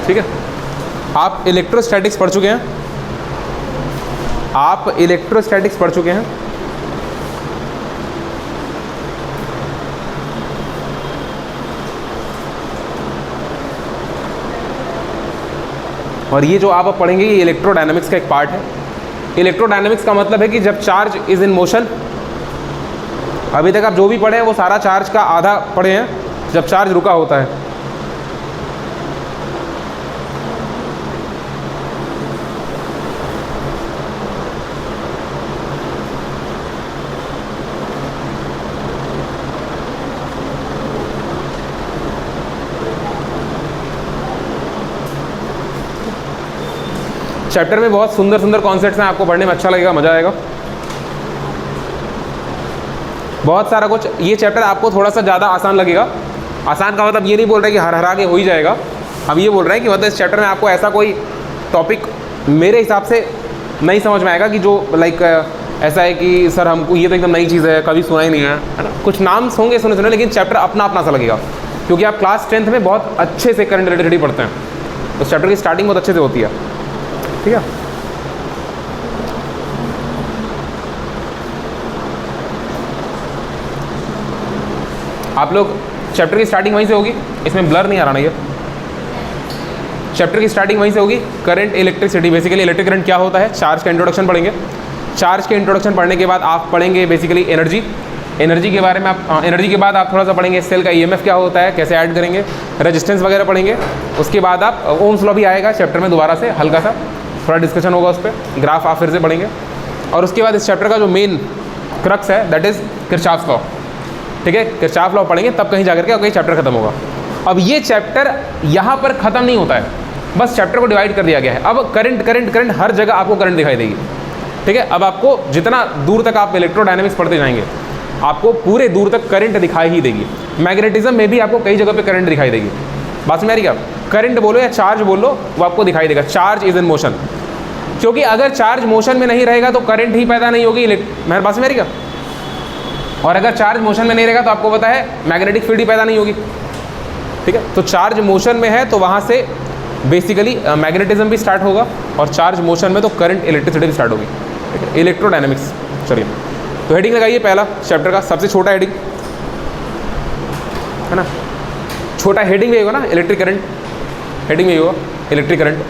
ठीक है। आप इलेक्ट्रोस्टैटिक्स पढ़ चुके हैं, आप इलेक्ट्रोस्टैटिक्स पढ़ चुके हैं। और ये जो आप अब पढ़ेंगे ये इलेक्ट्रोडायनामिक्स का एक पार्ट है। इलेक्ट्रोडायनामिक्स का मतलब है कि जब चार्ज इज इन मोशन, अभी तक आप जो भी पढ़े हैं वो सारा चार्ज का आधा पढ़े हैं, जब चार्ज रुका होता है। चैप्टर में बहुत सुंदर सुंदर कॉन्सेप्ट्स हैं, आपको पढ़ने में अच्छा लगेगा, मजा आएगा। बहुत सारा कुछ, ये चैप्टर आपको थोड़ा सा ज़्यादा आसान लगेगा। आसान का मतलब ये नहीं बोल रहे कि हर हरा के हो ही जाएगा, हम ये बोल रहे हैं कि मतलब इस चैप्टर में आपको ऐसा कोई टॉपिक मेरे हिसाब से नहीं समझ में आएगा कि जो लाइक ऐसा है कि सर हमको ये तो एकदम नई चीज़ है, कभी सुना ही नहीं है ना। कुछ नाम होंगे सुने सुने, लेकिन चैप्टर अपना अपना सा लगेगा, क्योंकि आप क्लास 10th में बहुत अच्छे से करंट रिलेटेड पढ़ते हैं, उस चैप्टर की स्टार्टिंग बहुत अच्छे से होती है, ठीक है। आप लोग चैप्टर की स्टार्टिंग वहीं से होगी, इसमें ब्लर नहीं आ रहा ना, ये चैप्टर की स्टार्टिंग वहीं से होगी। Current electricity, basically electric current क्या होता है, चार्ज का इंट्रोडक्शन पढ़ेंगे। चार्ज के इंट्रोडक्शन पढ़ने के बाद आप पढ़ेंगे बेसिकली एनर्जी। एनर्जी के बारे में आप एनर्जी के बाद आप थोड़ा सा पढ़ेंगे सेल का ईएमएफ क्या होता है, कैसे ऐड करेंगे, रेजिस्टेंस वगैरह पढ़ेंगे। उसके बाद आप ओम्स लॉ भी आएगा चैप्टर में, दोबारा से हल्का सा थोड़ा डिस्कशन होगा उस पर, ग्राफ आप फिर से पढ़ेंगे। और उसके बाद इस चैप्टर का जो मेन क्रक्स है दैट इज़ किरचॉफ लॉ, ठीक है। किरचॉफ लॉ पढ़ेंगे तब कहीं जाकर के कहीं चैप्टर खत्म होगा। अब ये चैप्टर यहाँ पर ख़त्म नहीं होता है, बस चैप्टर को डिवाइड कर दिया गया है। अब करंट करंट करंट हर जगह आपको करंट दिखाई देगी, ठीक है। अब आपको जितना दूर तक आप इलेक्ट्रोडायनामिक्स पढ़ते जाएंगे आपको पूरे दूर तक करंट दिखाई ही देगी। मैग्नेटिज्म में भी आपको कई जगह पे करंट दिखाई देगी। बात में आ रही क्या? करंट बोलो या चार्ज बोलो, वो आपको दिखाई देगा। चार्ज इज इन मोशन, क्योंकि अगर चार्ज मोशन में नहीं रहेगा तो करंट ही पैदा नहीं होगी। मेरे पास में आ रही क्या? और अगर चार्ज मोशन में नहीं रहेगा तो आपको पता है मैग्नेटिक फील्ड ही पैदा नहीं होगी, ठीक है। तो चार्ज मोशन में है तो वहाँ से बेसिकली मैग्नेटिज्म भी स्टार्ट होगा, और चार्ज मोशन में तो करंट इलेक्ट्रिसिटी भी स्टार्ट होगी, ठीक है। इलेक्ट्रोडायनामिक्स, चलिए तो हेडिंग लगाइए पहला चैप्टर का, सबसे छोटा हेडिंग है ना, छोटा हेडिंग भी होगा ना, इलेक्ट्रिक करंट, हेडिंग भी होगा इलेक्ट्रिक करंट।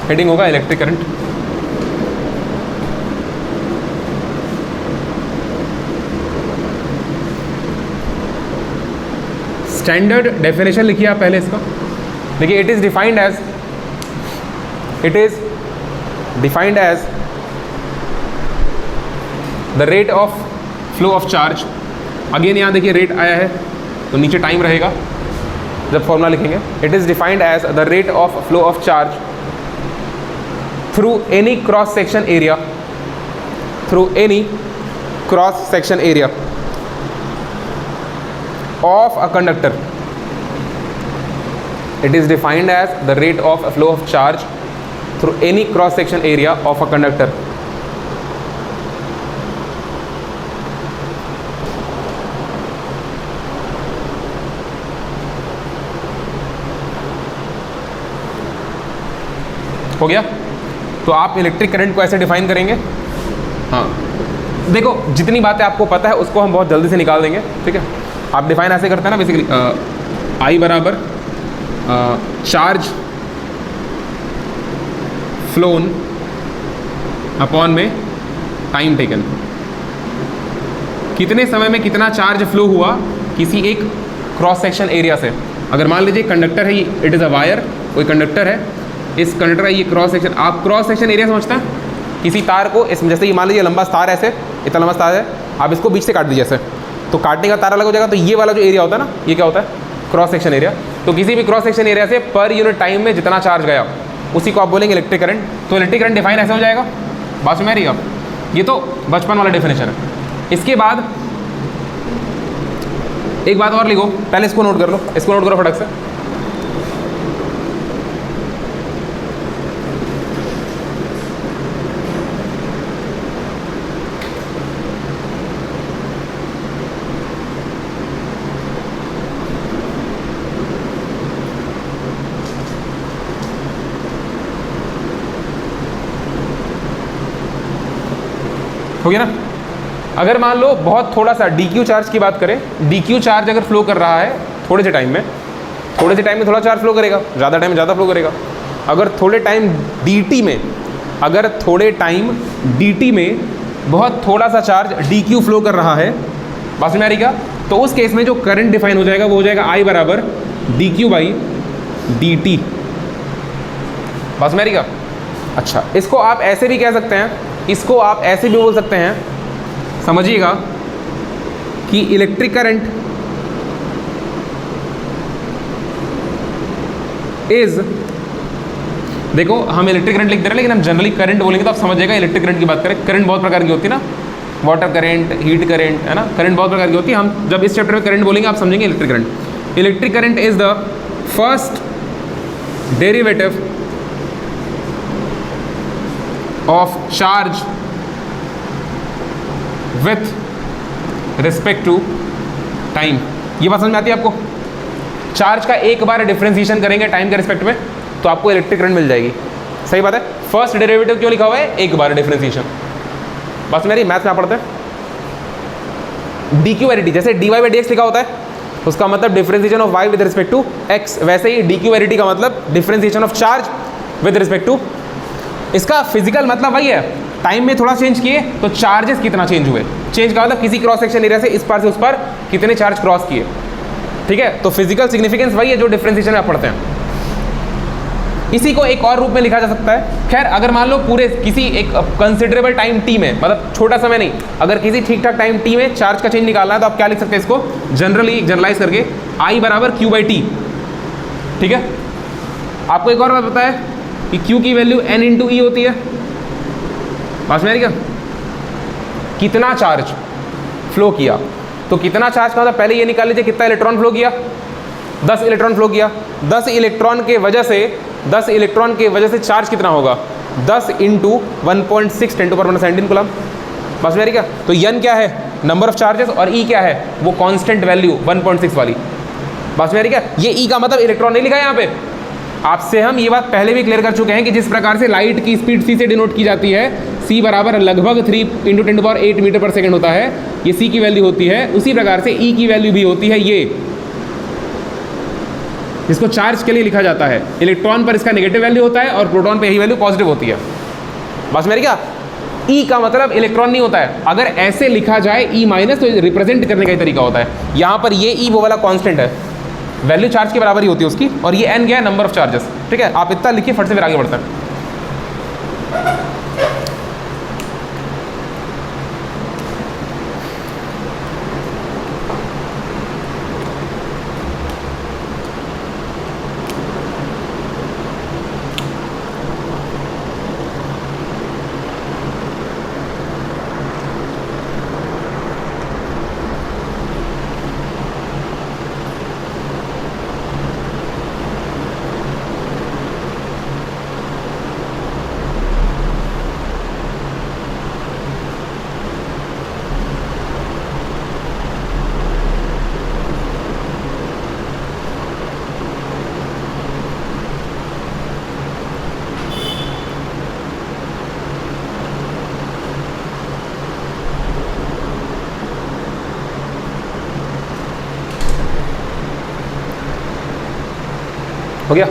हेडिंग होगा इलेक्ट्रिक करंट। स्टैंडर्ड डेफिनेशन लिखिए आप पहले इसका, देखिए it is defined as the rate of flow of charge. Again यहाँ देखिए रेट आया है तो नीचे टाइम रहेगा जब फॉर्मूला लिखेंगे। It is defined as the rate of flow of charge through any cross section area, through any cross section area of a conductor. It is defined as the rate of flow of charge through any cross section area of a conductor. हो गया? तो आप electric current को ऐसे define करेंगे। हाँ देखो, जितनी बातें आपको पता है उसको हम बहुत जल्दी से निकाल देंगे, ठीक है। आप डिफाइन ऐसे करते हैं ना बेसिकली, आई बराबर चार्ज फ्लोन अपॉन में टाइम टेकन। कितने समय में कितना चार्ज फ्लो हुआ किसी एक क्रॉस सेक्शन एरिया से। अगर मान लीजिए कंडक्टर है, इट इज़ अ वायर, कोई कंडक्टर है, इस कंडक्टर का ये क्रॉस सेक्शन, आप क्रॉस सेक्शन एरिया समझते हैं, किसी तार को इस, जैसे ये मान लीजिए लंबा तार ऐसे, इतना लंबा तार है, आप इसको बीच से काट दीजिए ऐसे, तो काटने का तार अलग हो जाएगा। तो ये वाला जो एरिया होता है ना, ये क्या होता है? Cross section area. तो किसी भी क्रॉस सेक्शन एरिया से पर यूनिट टाइम में जितना चार्ज गया उसी को आप बोलेंगे इलेक्ट्रिक करंट। तो इलेक्ट्रिक करंट डिफाइन ऐसे हो जाएगा। बात में आ रही है? ये तो बचपन वाला डेफिनेशन है। इसके बाद एक बात और लिखो, पहले इसको नोट कर लो, इसको नोट करो फटक से। हो गया ना। अगर मान लो बहुत थोड़ा सा DQ चार्ज की बात करें, DQ चार्ज अगर फ्लो कर रहा है थोड़े से टाइम में थोड़ा चार्ज फ्लो करेगा, ज़्यादा टाइम में ज़्यादा फ्लो करेगा। अगर थोड़े टाइम DT में बहुत थोड़ा सा चार्ज DQ फ्लो कर रहा है, बात में आ रही क्या? तो उस केस में जो करंट डिफाइन हो जाएगा वो हो जाएगा I बराबर DQ/dt। बात में आ रही क्या? अच्छा, इसको आप ऐसे भी कह सकते हैं, इसको आप ऐसे भी बोल सकते हैं, समझिएगा कि इलेक्ट्रिक करंट इज, देखो हम इलेक्ट्रिक करंट लिख दे रहे हैं लेकिन हम जनरली करंट बोलेंगे तो आप समझिएगा इलेक्ट्रिक करंट की बात करें। करंट बहुत प्रकार की होती है ना, वाटर करंट, हीट करंट, है ना, करंट बहुत प्रकार की होती है। हम जब इस चैप्टर में करंट बोलेंगे आप समझेंगे electric current. Electric current is the first derivative of charge with respect to time. ये बात समझ में आती है आपको? चार्ज का एक बार डिफरेंशिएशन करेंगे टाइम के रिस्पेक्ट में तो आपको इलेक्ट्रिक करंट मिल जाएगी। सही बात है। फर्स्ट डेरिवेटिव क्यों लिखा हुआ है? एक बार डिफरेंशिएशन। बस मेरी मैथ में आप पढ़ते हैं DQ/dt, जैसे dy/dx लिखा होता है उसका मतलब differentiation of y with respect to x, वैसे ही DQ/dt का मतलब differentiation of charge with respect to, इसका फिजिकल मतलब वही है, टाइम में थोड़ा चेंज किए तो चार्जेस कितना चेंज हुए। चेंज का मतलब किसी क्रॉस सेक्शन एरिया से इस पार से उस पार कितने चार्ज क्रॉस किए, ठीक है। तो फिजिकल सिग्निफिकेंस वही है जो डिफरेंशिएशन में आप पढ़ते हैं। इसी को एक और रूप में लिखा जा सकता है। खैर अगर मान लो पूरे किसी एक कंसिडरेबल टाइम t में, मतलब छोटा समय नहीं, अगर किसी ठीक ठाक टाइम t में चार्ज का चेंज निकालना है तो आप क्या लिख सकते हैं इसको जनरली जनरलाइज करके I बराबर Q/t, ठीक है। आपको एक और बात पता है कि Q की वैल्यू N × E होती है। बात में आ रही क्या? कितना चार्ज फ्लो किया, तो कितना चार्ज का मतलब पहले ये निकाल लीजिए कितना इलेक्ट्रॉन फ्लो किया, 10 इलेक्ट्रॉन फ्लो किया। 10 इलेक्ट्रॉन के वजह से चार्ज कितना होगा, 10 × 1.6 × 10⁻⁷ कूलम। बस मेरी क्या? तो n क्या है, नंबर ऑफ चार्जेस, और E क्या है, वो कांस्टेंट वैल्यू 1.6 वाली। बस मेरी क्या? ये E का मतलब इलेक्ट्रॉन नहीं लिखा है यहाँ पे। आपसे हम ये बात पहले भी क्लियर कर चुके हैं कि जिस प्रकार से लाइट की स्पीड c से डिनोट की जाती है, c बराबर लगभग 3 × 10⁸ मीटर पर सेकेंड होता है, ये c की वैल्यू होती है। उसी प्रकार से E की वैल्यू भी होती है ये, जिसको चार्ज के लिए लिखा जाता है। इलेक्ट्रॉन पर इसका नेगेटिव वैल्यू होता है और प्रोटॉन पे यही वैल्यू पॉजिटिव होती है। बस मेरी क्या? E का मतलब इलेक्ट्रॉन नहीं होता है। अगर ऐसे लिखा जाए E- तो रिप्रेजेंट करने का ही तरीका होता है। यहाँ पर ये E वो वाला कांस्टेंट है, वैल्यू चार्ज के बराबर ही होती है उसकी, और ये n क्या है, नंबर ऑफ चार्जेस, ठीक है। आप इतना लिखिए फट से फिर आगे बढ़ते हैं। हो गया?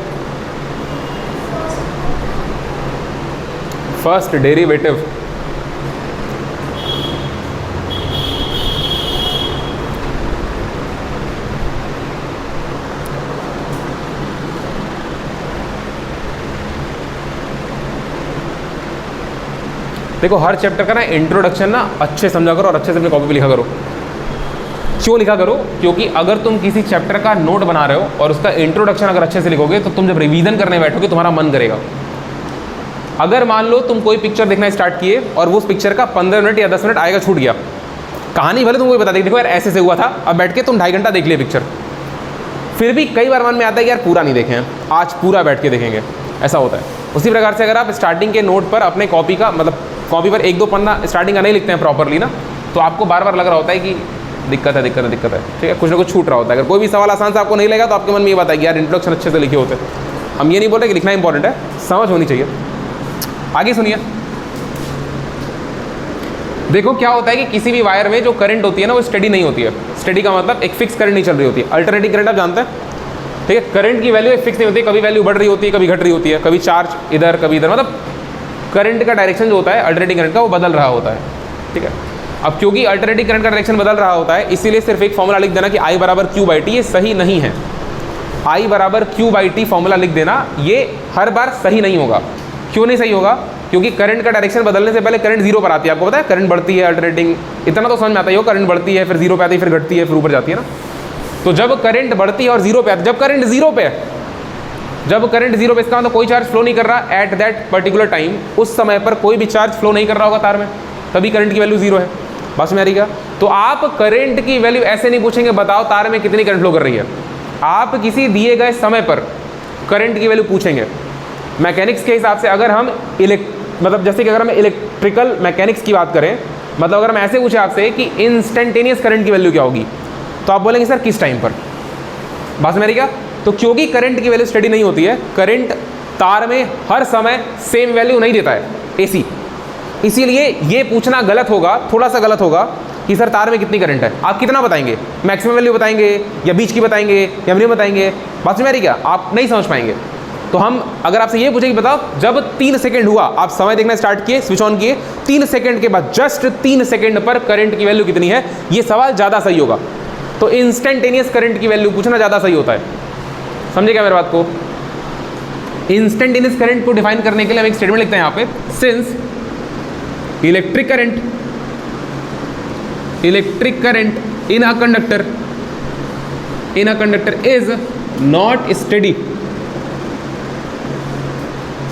फर्स्ट डेरिवेटिव देखो, हर चैप्टर का ना इंट्रोडक्शन ना अच्छे समझा करो और अच्छे से अपनी कॉपी पे लिखा करो। क्यों लिखा करो? क्योंकि अगर तुम किसी चैप्टर का नोट बना रहे हो और उसका इंट्रोडक्शन अगर अच्छे से लिखोगे तो तुम जब रिवीजन करने बैठोगे तुम्हारा मन करेगा। अगर मान लो तुम कोई पिक्चर देखना स्टार्ट किए और वो उस पिक्चर का 15 मिनट या 10 मिनट आएगा छूट गया, कहानी भले तुमको बता देगी, देखो यार ऐसे से हुआ था, अब बैठ के तुम 2.5 घंटा देख लिए पिक्चर, फिर भी कई बार मन में आता है कि यार पूरा नहीं देखे हैं, आज पूरा बैठ के देखेंगे, ऐसा होता है। उसी प्रकार से अगर आप स्टार्टिंग के नोट पर अपने कॉपी का मतलब कॉपी पर 1-2 पन्ना स्टार्टिंग का नहीं लिखते हैं प्रॉपरली ना, तो आपको बार बार लग रहा होता है कि दिक्कत है, ठीक है, कुछ ना कुछ छूट रहा होता है। अगर कोई भी सवाल आसान से आपको नहीं लगेगा तो आपके मन में ये बात है कि यार इंट्रोडक्शन अच्छे से लिखे होते। हम ये नहीं बोल रहे कि लिखना इंपॉर्टेंट है, समझ होनी चाहिए। आगे सुनिए, देखो क्या होता है कि किसी भी वायर में जो करंट होती है ना वो स्टडी नहीं होती है। स्टडी का मतलब एक फिक्स करंट नहीं चल रही होती है। अल्टरनेटिंग करंट आप जानते हैं, ठीक है। करंट की वैल्यू एक फिक्स नहीं होती है, कभी वैल्यू बढ़ रही होती है, कभी घट रही होती है, कभी चार्ज इधर कभी इधर, मतलब करंट का डायरेक्शन जो होता है अल्टरनेटिंग करंट का वो बदल रहा होता है, ठीक है। अब क्योंकि अल्टरनेटिंग करंट का डायरेक्शन बदल रहा होता है इसीलिए सिर्फ एक फॉर्मूला लिख देना कि I बराबर Q/T, ये सही नहीं है। I बराबर Q/T फॉर्मूला लिख देना ये हर बार सही नहीं होगा। क्यों नहीं सही होगा? क्योंकि करंट का डायरेक्शन बदलने से पहले करंट जीरो पर आती है। आपको पता है करंट बढ़ती है अल्टरनेटिंग, इतना तो समझ में आता ही हो, करंट बढ़ती है फिर जीरो पे आती है फिर घटती है फिर ऊपर जाती है ना। तो जब करंट बढ़ती है और जीरो पे आती है, जब करंट जीरो पे है, जब करंट जीरो पे इसका मतलब कोई चार्ज फ्लो नहीं कर रहा एट दैट पर्टिकुलर टाइम, उस समय पर कोई भी चार्ज फ्लो नहीं कर रहा होगा तार में, तभी करंट की वैल्यू जीरो है। बस में आ रही क्या? तो आप करंट की वैल्यू ऐसे नहीं पूछेंगे बताओ तार में कितनी करंट फ्लो कर रही है, आप किसी दिए गए समय पर करंट की वैल्यू पूछेंगे। मैकेनिक्स के हिसाब से अगर हम मतलब जैसे कि अगर हम इलेक्ट्रिकल मैकेनिक्स की बात करें, मतलब अगर हम ऐसे पूछे आपसे कि इंस्टेंटेनियस करंट की वैल्यू क्या होगी, तो आप बोलेंगे सर किस टाइम पर। बात में आ रही क्या? तो क्योंकि करंट की वैल्यू स्टडी नहीं होती है, करंट तार में हर समय सेम वैल्यू नहीं देता है एसी, इसीलिए ये पूछना गलत होगा, थोड़ा सा गलत होगा कि सर तार में कितनी करंट है। आप कितना बताएंगे? मैक्सिमम वैल्यू बताएंगे या बीच की बताएंगे या मिनिमम बताएंगे? बात में आ रही क्या? आप नहीं समझ पाएंगे। तो हम अगर आपसे ये पूछे कि बताओ जब 3 सेकंड हुआ, आप समय देखना स्टार्ट किए, स्विच ऑन किए, 3 सेकंड के बाद जस्ट 3 सेकंड पर करंट की वैल्यू कितनी है, ये सवाल ज़्यादा सही होगा। तो इंस्टेंटेनियस करंट की वैल्यू पूछना ज़्यादा सही होता है। समझे क्या मेरी बात को? इंस्टेंटेनियस करंट को डिफाइन करने के लिए हम एक स्टेटमेंट लिखते हैं यहाँ पे, since electric current in a conductor is not study.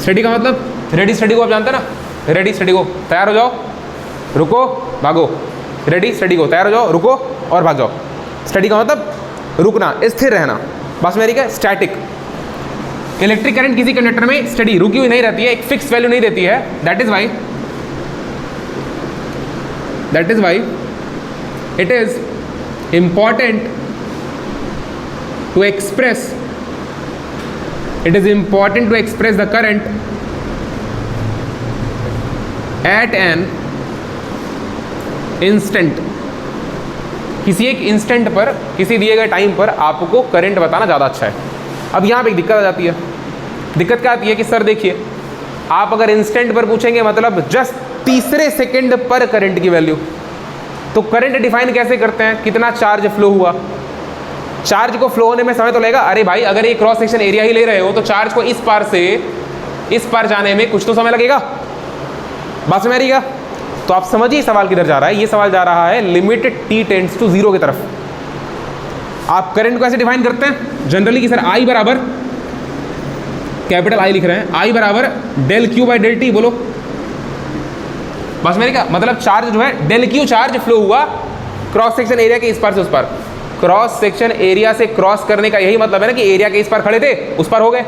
Study का मतलब रेडी स्टडी को आप जानते हैं ना, रेडी स्टडी को तैयार हो जाओ रुको भागो, रेडी स्टडी को तैयार हो जाओ रुको और भाग जाओ। स्टडी का मतलब रुकना, स्थिर रहना। बस मेरी क्या? स्टैटिक। इलेक्ट्रिक करंट किसी कंडक्टर में स्टडी रुकी हुई नहीं रहती है, एक फिक्स वैल्यू नहीं देती है। That is why it is important to express the current at an instant. किसी एक इंस्टेंट पर, किसी दिए गए टाइम पर आपको करंट बताना ज़्यादा अच्छा है। अब यहाँ पे एक दिक्कत आ जाती है। दिक्कत क्या आती है कि सर देखिए, आप अगर इंस्टेंट पर पूछेंगे मतलब जस्ट तीसरे सेकंड पर करंट की वैल्यू, तो करंट डिफाइन कैसे करते हैं? कितना चार्ज फ्लो हुआ। चार्ज को फ्लो होने में समय तो लगेगा। अरे भाई अगर ये क्रॉस सेक्शन एरिया ही ले रहे हो तो चार्ज को इस पार से इस पार जाने में कुछ तो समय लगेगा। बात समझ आ रही है? तो आप समझिए सवाल किधर जा रहा है। ये सवाल जा रहा है लिमिट t टेंड्स टू 0 की तरफ। आप करंट को ऐसे डिफाइन करते हैं जनरली कि सर I बराबर कैपिटल I लिख रहे हैं, I बराबर del Q by del T। बोलो बस मेरे क्या मतलब? चार्ज जो है डेल Q चार्ज फ्लो हुआ क्रॉस सेक्शन एरिया के इस पार से उस पार। क्रॉस सेक्शन एरिया से क्रॉस करने का यही मतलब है ना कि एरिया के इस पार खड़े थे उस पार हो गए,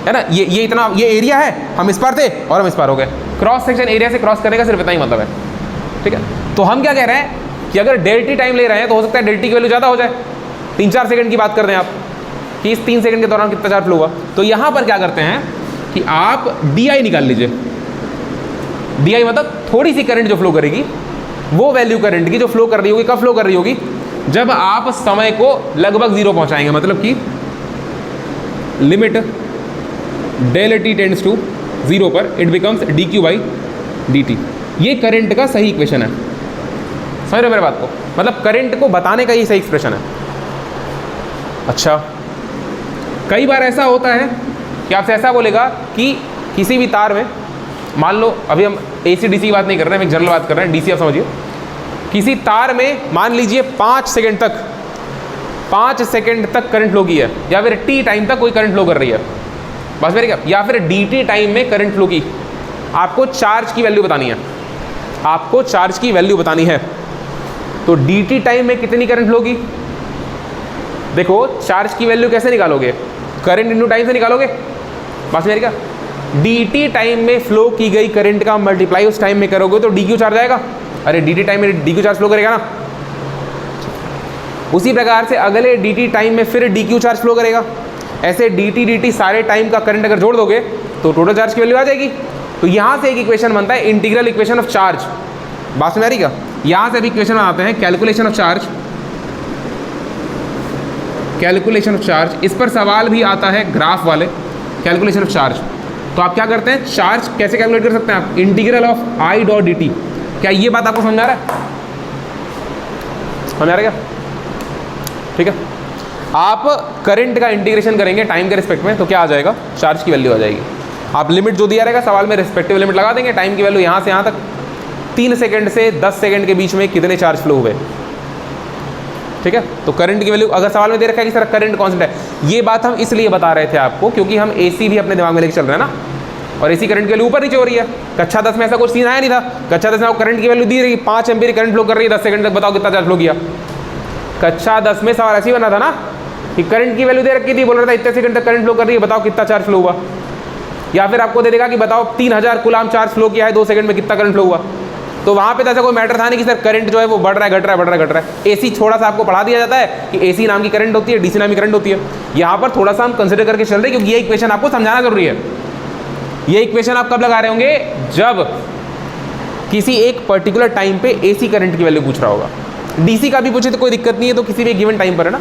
है ना। ये इतना ये एरिया है, हम इस पार थे और हम इस पार हो गए। क्रॉस सेक्शन एरिया से क्रॉस करने का सिर्फ इतना ही मतलब है, ठीक है। तो हम क्या कह रहे हैं कि अगर डेल टी टाइम ले रहे हैं तो हो सकता है डेल टी की वैल्यू ज़्यादा हो जाए। 3-4 सेकंड की बात कर रहे हैं आप कि इस 3 सेकंड के दौरान कितना चार्ज फ्लो हुआ। तो यहाँ पर क्या करते हैं कि आप DI निकाल लीजिए। DI मतलब थोड़ी सी करंट जो फ्लो करेगी, वो वैल्यू करंट की जो फ्लो कर रही होगी। कब फ्लो कर रही होगी? जब आप समय को लगभग 0 पहुंचाएंगे, मतलब कि limit del T tends to 0 पर it becomes dq by dt। ये करंट का सही इक्वेशन है। समझ रहे हो मेरे बात को? मतलब करंट को बताने का ये सही एक्सप्रेशन है। अच्छा, कई बार ऐसा होता है कि आपसे ऐसा बोलेगा कि किसी भी तार में, मान लो अभी हम AC DC की बात नहीं कर रहे हैं, हम एक जनरल बात कर रहे हैं, DC आप समझिए। किसी तार में मान लीजिए 5 सेकंड तक करंट फ्लो की है, या फिर T टाइम तक कोई करंट फ्लो कर रही है, बस मेरे क्या, या फिर DT टाइम में करंट फ्लो की। आपको चार्ज की वैल्यू बतानी है, आपको चार्ज की वैल्यू बतानी है। तो DT टाइम में कितनी करंट फ्लो की? देखो चार्ज की वैल्यू कैसे निकालोगे? करंट इनटू टाइम से निकालोगे। बस मेरे क्या, DT टाइम में फ्लो की गई करंट का मल्टीप्लाई उस टाइम में करोगे तो DQ चार्ज आएगा। अरे DT टाइम में DQ चार्ज फ्लो करेगा ना। उसी प्रकार से अगले DT टाइम में फिर DQ चार्ज फ्लो करेगा। ऐसे DT सारे टाइम का करंट अगर जोड़ दोगे तो टोटल चार्ज की वैल्यू आ जाएगी। तो यहाँ से एक इक्वेशन बनता है इंटीग्रल इक्वेशन ऑफ चार्ज। बात समझ आ रही क्या? यहाँ से अभी क्वेश्चन आते हैं calculation of charge, calculation of charge. इस पर सवाल भी आता है ग्राफ वाले, कैलकुलेशन ऑफ चार्ज। तो आप क्या करते हैं, चार्ज कैसे कैलकुलेट कर सकते हैं आप? Integral of I dot D T. क्या ये बात आपको समझ आ रहा है? समझ आ रहा है क्या? ठीक है, आप करंट का इंटीग्रेशन करेंगे टाइम के रिस्पेक्ट में तो क्या आ जाएगा, चार्ज की वैल्यू आ जाएगी। आप लिमिट जो दिया रहेगा सवाल में रिस्पेक्टिव लिमिट लगा देंगे, टाइम की वैल्यू यहाँ से यहाँ तक 3 सेकंड से 10 सेकंड के बीच में कितने चार्ज फ्लो हुए। ठीक है, तो करंट की वैल्यू अगर सवाल में दे रखा है कि सर करंट कांस्टेंट है, ये बात हम इसलिए बता रहे थे आपको क्योंकि हम एसी भी अपने दिमाग में लेके चल रहे हैं ना, और एसी करंट की वैल्यू ऊपर नीचे हो रही है। कक्षा 10 में ऐसा कुछ सीन आया नहीं था, कक्षा 10 में आपको करंट की वैल्यू दी रही 5 एम्पीयर करंट फ्लो कर रही है 10 सेकंड तक, बताओ कितना चार्ज फ्लो किया। कक्षा 10 में सवाल ऐसे ही बना था ना कि करंट की वैल्यू दे रखी थी, बोल रहा था इतने सेकंड तक करंट फ्लो कर रही है, बताओ कितना चार्ज फ्लो हुआ। या फिर आपको दे देगा कि बताओ 3000 कूलाम चार्ज फ्लो किया है 2 सेकंड में, कितना करंट फ्लो हुआ। तो वहाँ पे तो ऐसा कोई मैटर था नहीं कि सर करंट जो है वो बढ़ रहा है घट रहा है बढ़ रहा है घट रहा है। एसी थोड़ा सा आपको पढ़ा दिया जाता है कि एसी नाम की करंट होती है, डीसी नाम की करंट होती है। यहाँ पर थोड़ा सा हम कंसिडर करके चल रहे हैं क्योंकि ये इक्वेशन आपको समझाना जरूरी है। ये इक्वेशन आप कब लगा रहे होंगे, जब किसी एक पर्टिकुलर टाइम पे एसी करंट की वैल्यू पूछ रहा होगा। डीसी का भी पूछे तो कोई दिक्कत नहीं है, तो किसी भी गिवन टाइम पर है ना।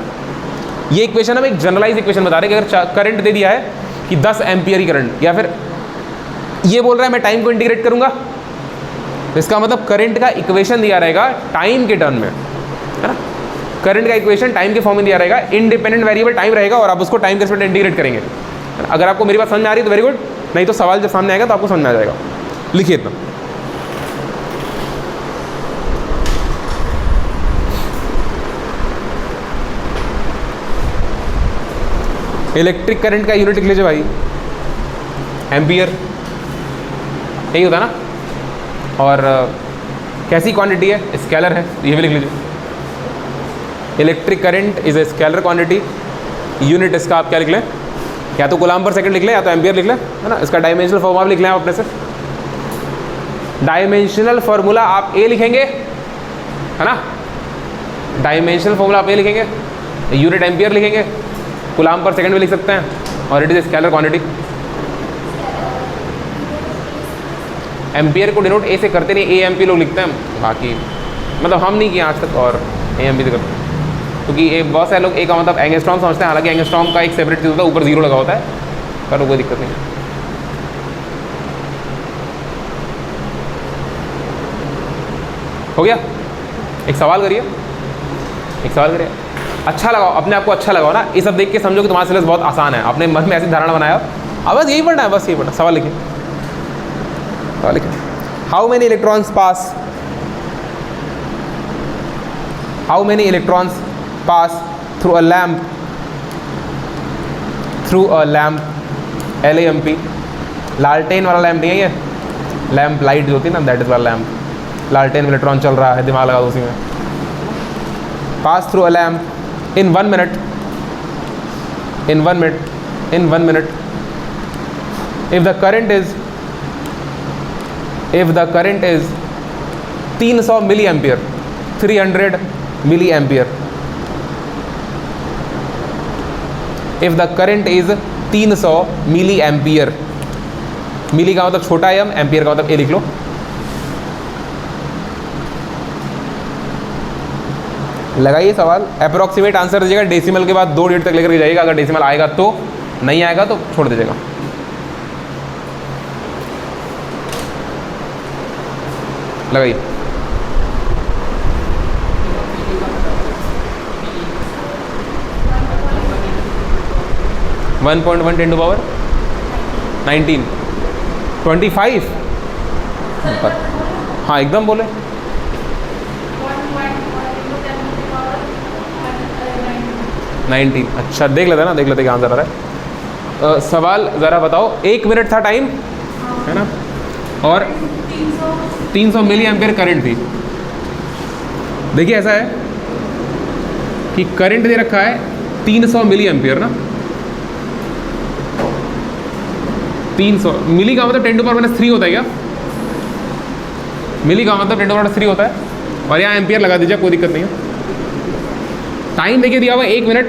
ये इक्वेशन हम एक जनरलाइज इक्वेशन बता रहे हैं कि अगर करंट दे दिया है कि 10 एम्पियर की करंट, या फिर ये बोल रहा है मैं टाइम को इंटीग्रेट करूंगा, तो इसका मतलब करंट का इक्वेशन दिया रहेगा टाइम के टर्म में, है ना। करंट का इक्वेशन टाइम के फॉर्म में दिया रहेगा, इंडिपेंडेंट वेरिएबल टाइम रहेगा और आप उसको टाइम के रिस्पेक्ट इंटीग्रेट करेंगे। अगर आपको मेरी बात समझ में आ रही है तो वेरी गुड, नहीं तो सवाल जब सामने आएगा तो आपको समझ में आ जाएगा। लिखिए इतना, इलेक्ट्रिक करंट का यूनिट लिख लीजिए भाई, एम्पियर, यही होता है ना। और कैसी क्वांटिटी है, स्केलर है, ये भी लिख लीजिए। Electric current is a scalar quantity, unit इसका आप क्या लिख लें, या तो कूलाम पर सेकंड लिख लें या तो एम्पियर लिख लें, है ना। इसका डायमेंशनल फॉर्मूला लिख लें आप अपने से। डायमेंशनल फॉर्मूला आप ए लिखेंगे, है ना। डायमेंशनल फॉर्मूला आप ए लिखेंगे, यूनिट एम्पियर लिखेंगे, कूलाम पर सेकंड भी लिख सकते हैं, और it is a scalar quantity. Ampere को डिनोट ए से करते नहीं, ए एम पी लोग लिखते हैं, बाकी मतलब हम नहीं किए आज तक, और ए एम पी से करते हैं क्योंकि बहुत सारे लोग ए का मतलब एंगस्ट्रॉम समझते हैं, हालांकि एंगस्ट्रॉम का एक सेपरेट चीज़ होता है, ऊपर जीरो लगा होता है, पर कोई दिक्कत नहीं है। हो गया, एक सवाल करिए, एक सवाल करिए, अच्छा लगाओ, अपने आप को अच्छा लगाओ ना, ये सब देख के समझो कि तुम्हारा सिलेबस बहुत आसान है, अपने मन में ऐसी धारणा बनाया, अब बस यही पढ़ना है, बस यही पढ़ना। सवाल लिखिए, सवाल लिखिए। How many electrons pass, how many electrons pass through a lamp, through a lamp, LAMP, लालटेन वाला लैम्प नहीं है ये, लैम्प लाइट जो होती है ना, दैट इज वाला लैम्प। लालटेन में इलेक्ट्रॉन चल रहा है, दिमाग लगा दो उसी में। Pass through a lamp in 1 minute, in 1 minute, in 1 minute, if the current is 300 milliampere, 300 milliampere, if the current is 300 milliampere, milli का मतलब छोटा एम, एम्पियर का मतलब ए लिख लो। लगाइए सवाल, अप्रोक्सीमेट आंसर दीजिएगा, डेसिमल के बाद 2 डिजिट तक लेकर के जाइएगा, अगर डेसिमल आएगा तो, नहीं आएगा तो छोड़ दीजिएगा। लगाइए, वन 1.1 10 टू पावर 19, 25, हाँ एकदम बोले, 19। अच्छा देख लेते ना, देख लेते क्या आंसर आ रहा है। सवाल ज़रा बताओ, 1 मिनट था टाइम, है ना, और 300 मिली एम्पियर करंट थी। देखिए ऐसा है कि करंट दे रखा है 300 मिली एम्पियर ना, 300 मिली का मतलब 10 टू पावर -3 होता है क्या, मिली का मतलब 10 टू पावर -3 होता है, और यहाँ एम्पियर लगा दीजिए, कोई दिक्कत नहीं है। टाइम देखिए दिया हुआ 1 मिनट,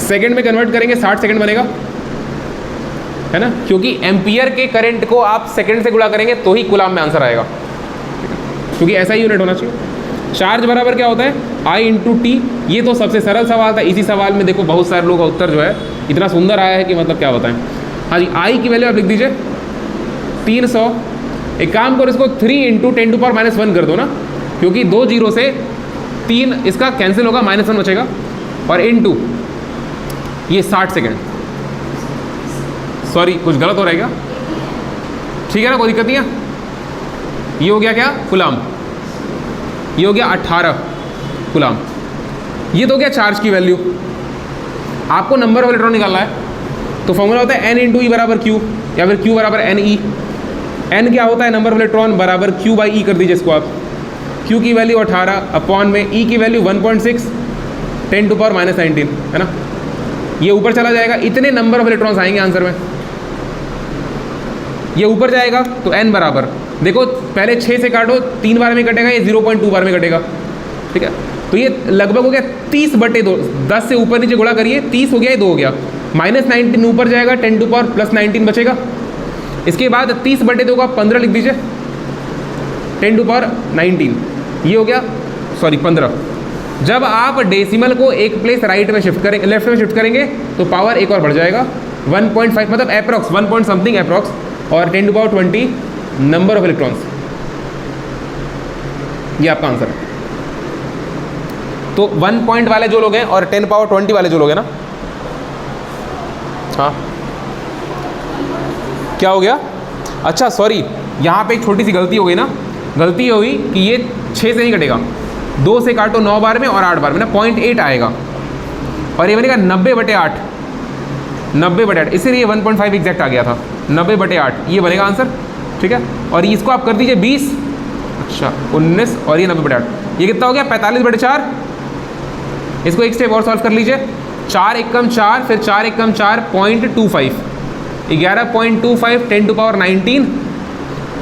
सेकंड में कन्वर्ट करेंगे 60 सेकंड बनेगा, है ना, क्योंकि एम्पियर के करंट को आप सेकंड से गुणा करेंगे तो ही कूलाम में आंसर आएगा। क्योंकि ऐसा ही यूनिट होना चाहिए। चार्ज बराबर क्या होता है I इंटू टी। ये तो सबसे सरल सवाल था, इसी सवाल में देखो बहुत सारे लोगों का उत्तर जो है इतना सुंदर आया है कि मतलब क्या बताएं। हाँ जी, I की वैल्यू आप लिख दीजिए 300। एक काम करो, इसको 3 इंटू 10⁻⁻1 कर दो ना, क्योंकि 2 जीरो से 3 इसका कैंसिल होगा, -1 बचेगा, और इंटू ये 60 सेकेंड। सॉरी कुछ गलत हो रहा है क्या? ठीक है ना, कोई दिक्कत नहीं है। ये हो गया क्या कूलम, ये हो गया 18 कूलम। ये तो हो गया चार्ज की वैल्यू। आपको नंबर ऑफ इलेक्ट्रॉन निकालना है, तो फॉर्मूला होता है n इंटू ई बराबर क्यू, या फिर q बराबर एन ई। n क्या होता है, नंबर ऑफ इलेक्ट्रॉन बराबर q बाई ई कर दीजिए इसको आप। q की वैल्यू 18 अपॉन में e की वैल्यू 1.6 10⁻⁻19 है ना। ये ऊपर चला जाएगा, इतने नंबर ऑफ इलेक्ट्रॉन्स आएंगे आंसर में। ये ऊपर जाएगा तो n बराबर, देखो पहले 6 से काटो, 3 बार में कटेगा, ये 0.2 बार में कटेगा। ठीक है, तो ये लगभग हो गया 30/2। 10 से ऊपर नीचे गुणा करिए, 30 हो गया, ये 2 हो गया, -19 ऊपर जाएगा, 10⁻+19 बचेगा। इसके बाद 30/2 का 15 लिख दीजिए, 10⁻19 ये हो गया, सॉरी 15। जब आप डेसिमल को एक प्लेस राइट में शिफ्ट करेंगे, लेफ्ट में शिफ्ट करेंगे, तो पावर एक और बढ़ जाएगा 1.5, मतलब अप्रॉक्स 1 पॉइंट समथिंग अप्रॉक्स, और 10⁻20 नंबर ऑफ इलेक्ट्रॉन्स। ये आपका आंसर है। तो 1 पॉइंट वाले जो लोग हैं और 10⁻20 वाले जो लोग हैं ना, हाँ क्या हो गया, अच्छा सॉरी यहाँ पे एक छोटी सी गलती हो गई ना। गलती हुई कि ये 6 से नहीं कटेगा, 2 से काटो 9 बार में और 8 बार में ना, 0.8 आएगा, और ये बनेगा 90/8। 90/8, इसीलिए 1.5 एग्जैक्ट आ गया था। 90/8 ये बनेगा आंसर। ठीक है, और इसको आप कर दीजिए 20, अच्छा 19, और ये 90/8, ये कितना हो गया 45/4। इसको एक स्टेप और सॉल्व कर लीजिए, 4 एकम 4, फिर 4 एकम 4 0.25, 11.25 10⁻19,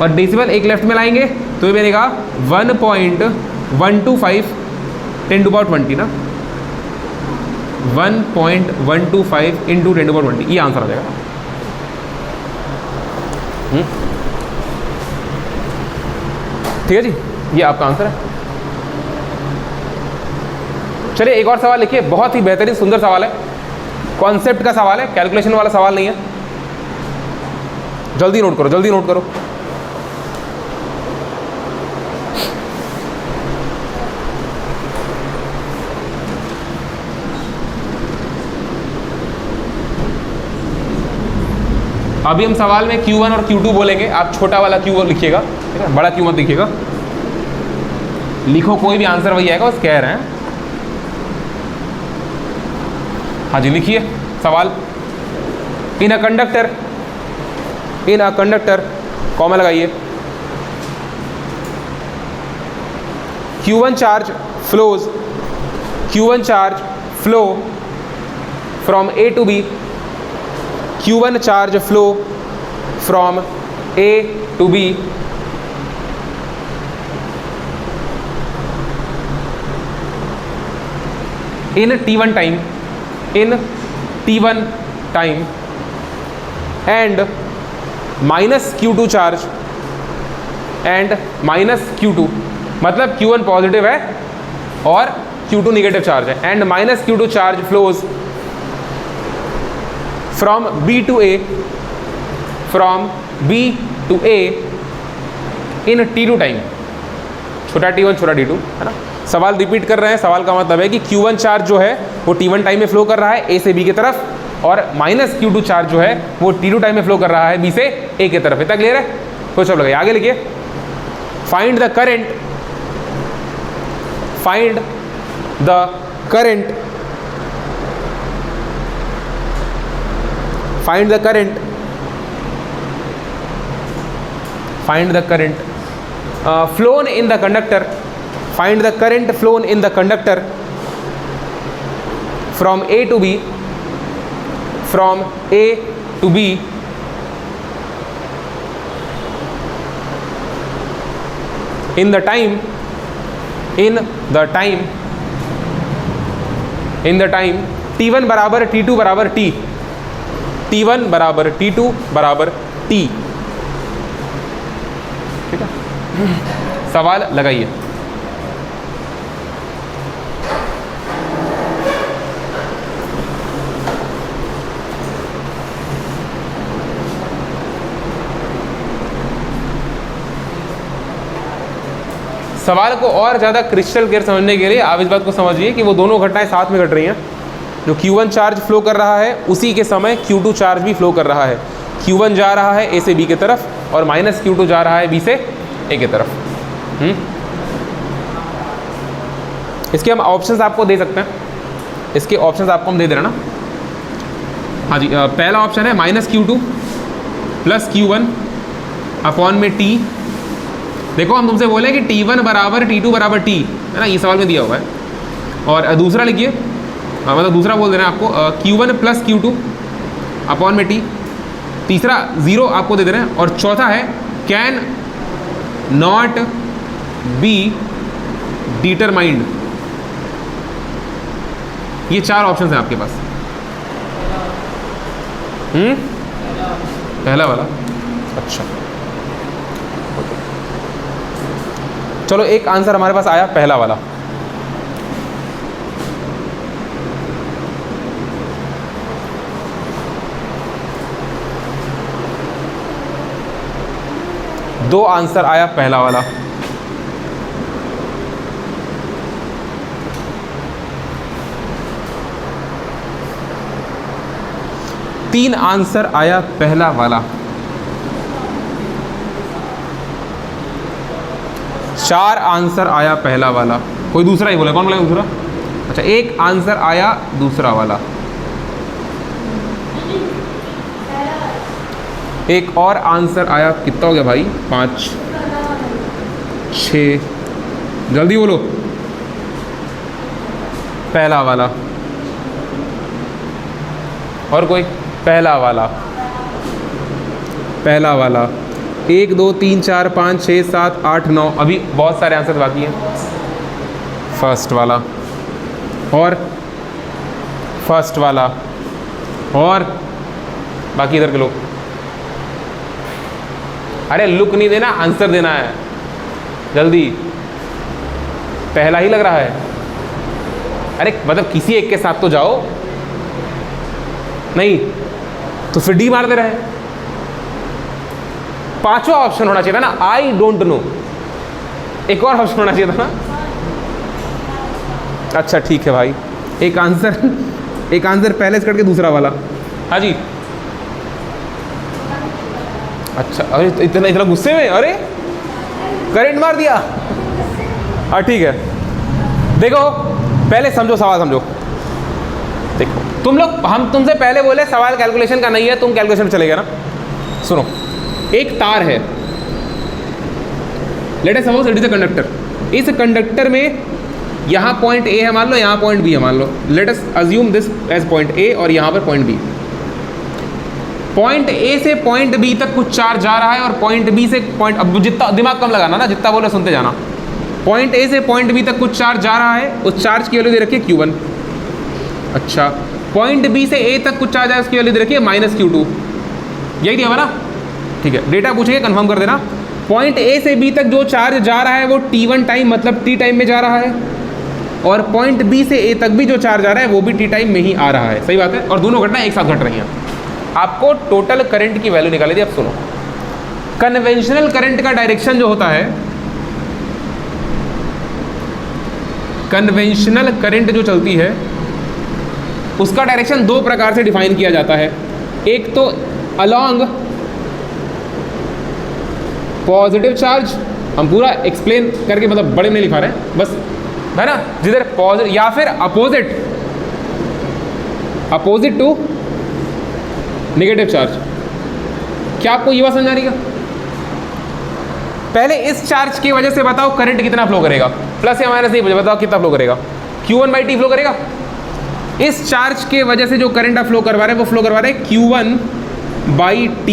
और डेसिमल एक लेफ्ट में लाएंगे तो ये बनेगा 1.125 10⁻20 ना, 1.125 इंटू 10⁻20, ये आंसर आ जाएगा। ठीक है जी, ये आपका आंसर है। चलिए एक और सवाल लिखिए, बहुत ही बेहतरीन सुंदर सवाल है, कॉन्सेप्ट का सवाल है, कैलकुलेशन वाला सवाल नहीं है। जल्दी नोट करो, जल्दी नोट करो। अभी हम सवाल में Q1 और Q2 बोलेंगे, आप छोटा वाला Q लिखिएगा, ठीक है, बड़ा Q मत लिखिएगा। लिखो, कोई भी आंसर वही आएगा, बस कह रहे हैं। हाँ जी, लिखिए सवाल। इन अ कंडक्टर कॉमा लगाइए, Q1 charge flow from A to B, Q1 charge flow from A to B in T1 time, and minus Q2 charge and minus Q2, मतलब Q1 पॉजिटिव है और Q2 नेगेटिव चार्ज है, and minus Q2 charge flows from B to A in T2 time, छोटा T1 छोटा T2 है ना। सवाल repeat कर रहे हैं, सवाल का मतलब है कि Q1 चार्ज जो है वो T1 टाइम में फ्लो कर रहा है A से B की तरफ, और माइनस Q2 चार्ज जो है वो T2 टाइम में फ्लो कर रहा है B से A की तरफ। इतना क्लियर है? कुछ अब लगाइए, आगे लिखिए। Find the current flown in the conductor. Find the current flown in the conductor from A to B in the time T1 बराबर T2 बराबर T, T1 बराबर T2 बराबर T। ठीक है, सवाल लगाइए। सवाल को और ज़्यादा क्रिस्टल क्लियर समझने के लिए आप इस बात को समझिए कि वो दोनों घटनाएं साथ में घट रही हैं। जो Q1 चार्ज फ्लो कर रहा है उसी के समय Q2 चार्ज भी फ्लो कर रहा है। Q1 जा रहा है A से B की तरफ और माइनस Q2 जा रहा है B से A की तरफ। इसके हम ऑप्शंस आपको दे सकते हैं, इसके ऑप्शंस आपको हम दे दे रहे हैं ना। हाँ जी, पहला ऑप्शन है minus Q2 plus Q1 upon में T। देखो हम तुमसे बोले कि T1 बराबर T2 बराबर T, है ना, ये सवाल में दिया हुआ है। और दूसरा लिखिए, मतलब दूसरा बोल देना आपको Q1 प्लस Q2 अपॉन में T। तीसरा 0 आपको दे देना है। और चौथा है कैन नॉट बी डिटरमाइंड। ये 4 ऑप्शन हैं आपके पास। पहला वाला, अच्छा चलो एक आंसर हमारे पास आया पहला वाला। दो आंसर आया पहला वाला। तीन आंसर आया पहला वाला। 4 आंसर आया पहला वाला। कोई दूसरा ही बोला, कौन बोला दूसरा? अच्छा, एक आंसर आया दूसरा वाला। एक और आंसर आया, कितना हो गया भाई? 5 6, जल्दी बोलो। पहला वाला। और कोई? पहला वाला, पहला वाला। 1 2 3 4 5 6 7 8 9, अभी बहुत सारे आंसर बाकी हैं। फर्स्ट वाला और फर्स्ट वाला और बाकी इधर के लोग। अरे लुक नहीं देना, आंसर देना है जल्दी। पहला ही लग रहा है। अरे मतलब किसी एक के साथ तो जाओ, नहीं तो फिर डी मारते रहे। पांचवा ऑप्शन होना चाहिए था ना, आई डोंट नो। एक और ऑप्शन होना चाहिए था ना। अच्छा ठीक है भाई, एक आंसर पहले से करके दूसरा वाला। हाँ जी, अच्छा। अरे इतना इतना गुस्से में, अरे करंट मार दिया। हाँ ठीक है, देखो पहले समझो, सवाल समझो। देखो तुम लोग, हम तुमसे पहले बोले सवाल कैलकुलेशन का नहीं है, तुम कैलकुलेशन चले गए ना। सुनो, एक तार है, let us suppose it is a conductor. इस कंडक्टर में यहाँ पॉइंट ए है मान लो, यहाँ पॉइंट बी है मान लो। Let us assume this as point A और यहाँ पर पॉइंट बी। पॉइंट ए से पॉइंट बी तक कुछ चार्ज जा रहा है और पॉइंट बी से पॉइंट, अब जितना दिमाग कम लगाना ना, जितना बोले सुनते जाना। पॉइंट ए से पॉइंट बी तक कुछ चार्ज जा रहा है, उस चार्ज की वैल्यू दे रखिए Q1। अच्छा, पॉइंट बी से ए तक कुछ चार्ज है, उसकी वैल्यू दे रखिए -Q2। यही दिया हुआ ना, ठीक है। डेटा पूछेंगे, कंफर्म कर देना। पॉइंट ए से बी तक जो चार्ज जा रहा है वो T1 टाइम मतलब T टाइम में जा रहा है, और पॉइंट बी से ए तक भी जो चार्ज आ रहा है वो भी T टाइम में ही आ रहा है। सही बात है, और दोनों घटना एक साथ घट रही हैं। आपको टोटल करंट की वैल्यू निकाली थी। अब सुनो, कन्वेंशनल करंट का डायरेक्शन जो होता है, कन्वेंशनल करंट जो चलती है उसका डायरेक्शन दो प्रकार से डिफाइन किया जाता है। एक तो अलोंग पॉजिटिव चार्ज, हम पूरा एक्सप्लेन करके मतलब बड़े में लिखा रहे हैं बस, है ना, जिधर पॉजिटिव, या फिर opposite, opposite to negative charge. क्या आपको ये बात समझ आ रही है? पहले इस चार्ज की वजह से बताओ करंट कितना फ्लो करेगा, प्लस या माइनस नहीं, मुझे बताओ कितना फ्लो करेगा। Q1/T फ्लो करेगा। इस चार्ज के वजह से जो करंट आप फ्लो करवा रहे हैं वो फ्लो करवा रहे हैं Q1/T।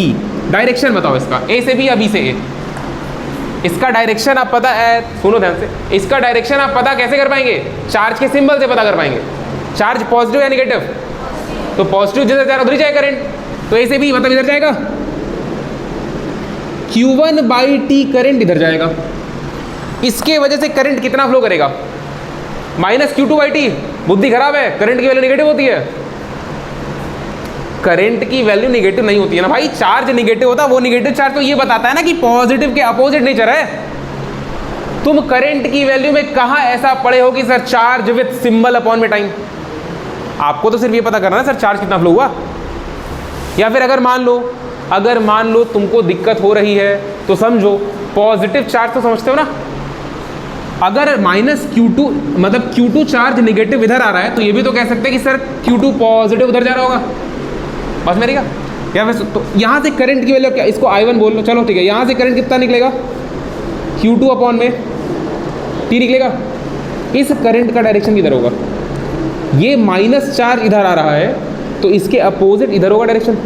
डायरेक्शन बताओ इसका, ए से बी या बी से ए। इसका डायरेक्शन आप पता है, सुनो ध्यान से, इसका डायरेक्शन आप पता कैसे कर पाएंगे? चार्ज के सिंबल से पता कर पाएंगे। चार्ज पॉजिटिव या नेगेटिव, तो पॉजिटिव जिधर जाएगा उधर ही जाएगा करंट, तो ए से बी मतलब इधर जाएगा। Q1/T करंट इधर जाएगा। इसके वजह से करंट कितना फ्लो करेगा, माइनस Q2/T। बुद्धि खराब है, करंट की वैल्यू निगेटिव होती है। करंट की वैल्यू निगेटिव नहीं होती है ना भाई, चार्ज निगेटिव होता है। वो निगेटिव चार्ज तो ये बताता है ना कि पॉजिटिव के अपोजिट नेचर है। तुम करंट की वैल्यू में कहां ऐसा पढ़े हो कि sir charge with symbol upon में टाइम। आपको तो सिर्फ ये पता करना है सर चार्ज कितना फ्लो हुआ। या फिर अगर मान लो तुमको दिक्कत हो रही है तो समझो पॉजिटिव चार्ज तो समझते हो ना, अगर माइनस Q2 मतलब Q2 चार्ज निगेटिव इधर आ रहा है तो ये भी तो कह सकते हैं कि सर Q2 पॉजिटिव उधर जा रहा होगा। बस मेरी का या फिर तो यहाँ से करंट की वैल्यू क्या, इसको I1 बोल लो, चलो ठीक है। यहाँ से करंट कितना निकलेगा, Q2 अपॉन में T निकलेगा। इस करंट का डायरेक्शन किधर होगा, ये माइनस चार्ज इधर आ रहा है तो इसके अपोजिट इधर होगा डायरेक्शन।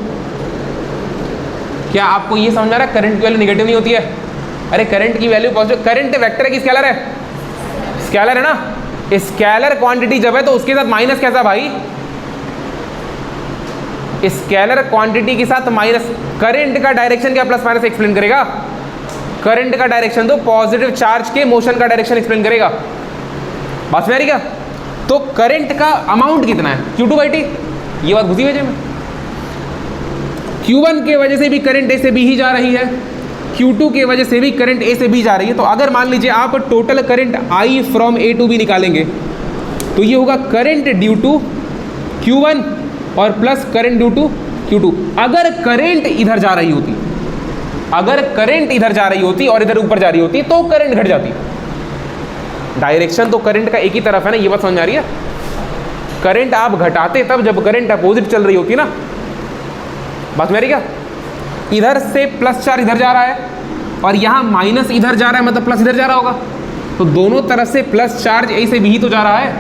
क्या आपको ये समझ आ रहा है करंट की वैल्यू निगेटिव नहीं होती है? अरे करंट की वैल्यू पॉजिटिव, करंट वेक्टर है कि स्केलर है? स्केलर है ना। स्केलर क्वांटिटी जब है तो उसके साथ माइनस कैसा भाई, स्केलर क्वांटिटी के साथ माइनस। करंट का डायरेक्शन क्या प्लस माइनस एक्सप्लेन करेगा? करंट का डायरेक्शन तो पॉजिटिव चार्ज के मोशन का डायरेक्शन एक्सप्लेन करेगा। बात में आ रही क्या? तो करंट का अमाउंट कितना है, Q2/T। ये बात घुसी वजह में Q1 के वजह से भी करंट A से B ही जा रही है, Q2 के वजह से भी करंट A से B जा रही है। तो अगर मान लीजिए आप total current I from A to B निकालेंगे तो ये होगा करंट ड्यू टू Q1 और plus current due to Q2। अगर करंट इधर जा रही होती, अगर करंट इधर जा रही होती और इधर ऊपर जा रही होती तो करंट घट जाती। डायरेक्शन तो करंट का एक ही तरफ है ना, ये बात समझ आ रही है। करंट आप घटाते तब जब करंट अपोजिट चल रही होती ना। बात मेरी क्या, इधर से प्लस चार्ज इधर जा रहा है और यहाँ माइनस इधर जा रहा है, मतलब प्लस इधर जा रहा होगा। तो दोनों तरफ से प्लस चार्ज A से B ही तो जा रहा है।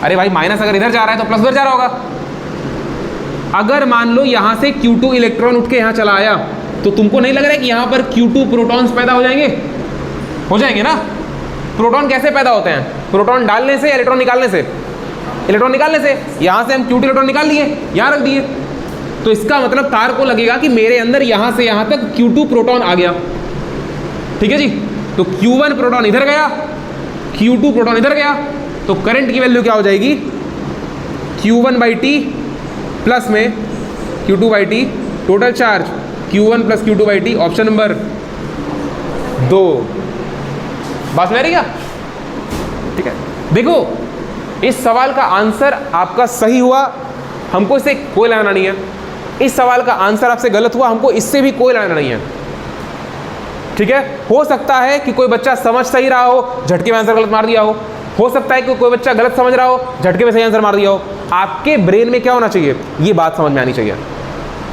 अरे भाई माइनस अगर इधर जा रहा है तो प्लस उधर जा रहा होगा। अगर मान लो यहाँ से Q2 इलेक्ट्रॉन उठ के यहाँ चला आया तो तुमको नहीं लग रहा है कि यहाँ पर Q2 प्रोटॉन्स पैदा हो जाएंगे? हो जाएंगे ना। प्रोटॉन कैसे पैदा होते हैं, प्रोटॉन डालने से या इलेक्ट्रॉन निकालने से? इलेक्ट्रॉन निकालने से। यहाँ से हम Q2 इलेक्ट्रॉन निकाल लिए, यहाँ रख दिए, तो इसका मतलब तार को लगेगा कि मेरे अंदर यहाँ से यहाँ तक Q2 प्रोटॉन आ गया। ठीक है जी। तो Q1 प्रोटॉन इधर गया, Q2 प्रोटॉन इधर गया, तो करंट की वैल्यू क्या हो जाएगी, Q1/T प्लस में Q2/T। Total charge Q1 plus Q2/T, option number 2। बात में क्या? ठीक है। देखो इस सवाल का आंसर आपका सही हुआ, हमको इससे कोई लेना नहीं है। इस सवाल का आंसर आपसे गलत हुआ, हमको इससे भी कोई लेना नहीं है। ठीक है। हो सकता है कि कोई बच्चा समझ सही रहा हो, झटके में आंसर गलत मार दिया हो सकता है कि कोई बच्चा गलत समझ रहा हो, झटके में सही आंसर मार दिया हो। आपके ब्रेन में क्या होना चाहिए, ये बात समझ में आनी चाहिए।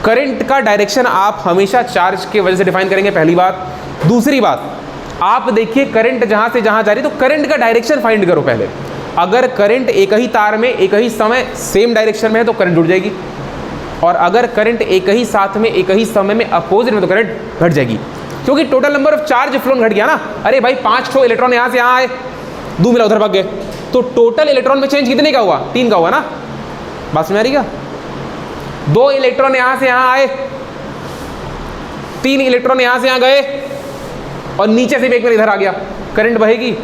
करंट का डायरेक्शन आप हमेशा चार्ज के वजह से डिफाइन करेंगे, पहली बात। दूसरी बात, आप देखिए करंट जहां से जहां जा रही है तो करंट का डायरेक्शन फाइंड करो पहले। अगर करंट एक ही तार में एक ही समय सेम डायरेक्शन में है तो करंट जुड़ जाएगी, और अगर करंट एक ही साथ में एक ही समय में अपोजिट में तो करंट घट जाएगी, क्योंकि total number of charge phloem घट गया ना। अरे भाई 5 ठो इलेक्ट्रॉन यहाँ से यहाँ आए, 2 मिला उधर भाग गए, तो टोटल इलेक्ट्रॉन में चेंज कितने का हुआ, 3 का हुआ ना। बात समझ आ रही क्या? 2 इलेक्ट्रॉन यहाँ से यहाँ आए, 3 इलेक्ट्रॉन यहाँ से यहाँ गए, और नीचे से भी एक बार इधर आ गया, करंट बहेगी?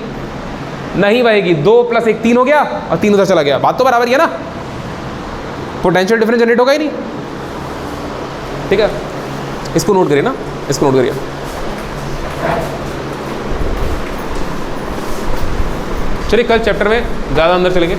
नहीं बहेगी। 2 + 1 3 हो गया, और 3 उधर चला गया। बात तो बराबर है ना, पोटेंशियल डिफरेंस जनरेट होगा ही नहीं। ठीक है, इसको नोट करिए ना, इसको नोट करिए। चलिए कल चैप्टर में ज़्यादा अंदर चलेंगे।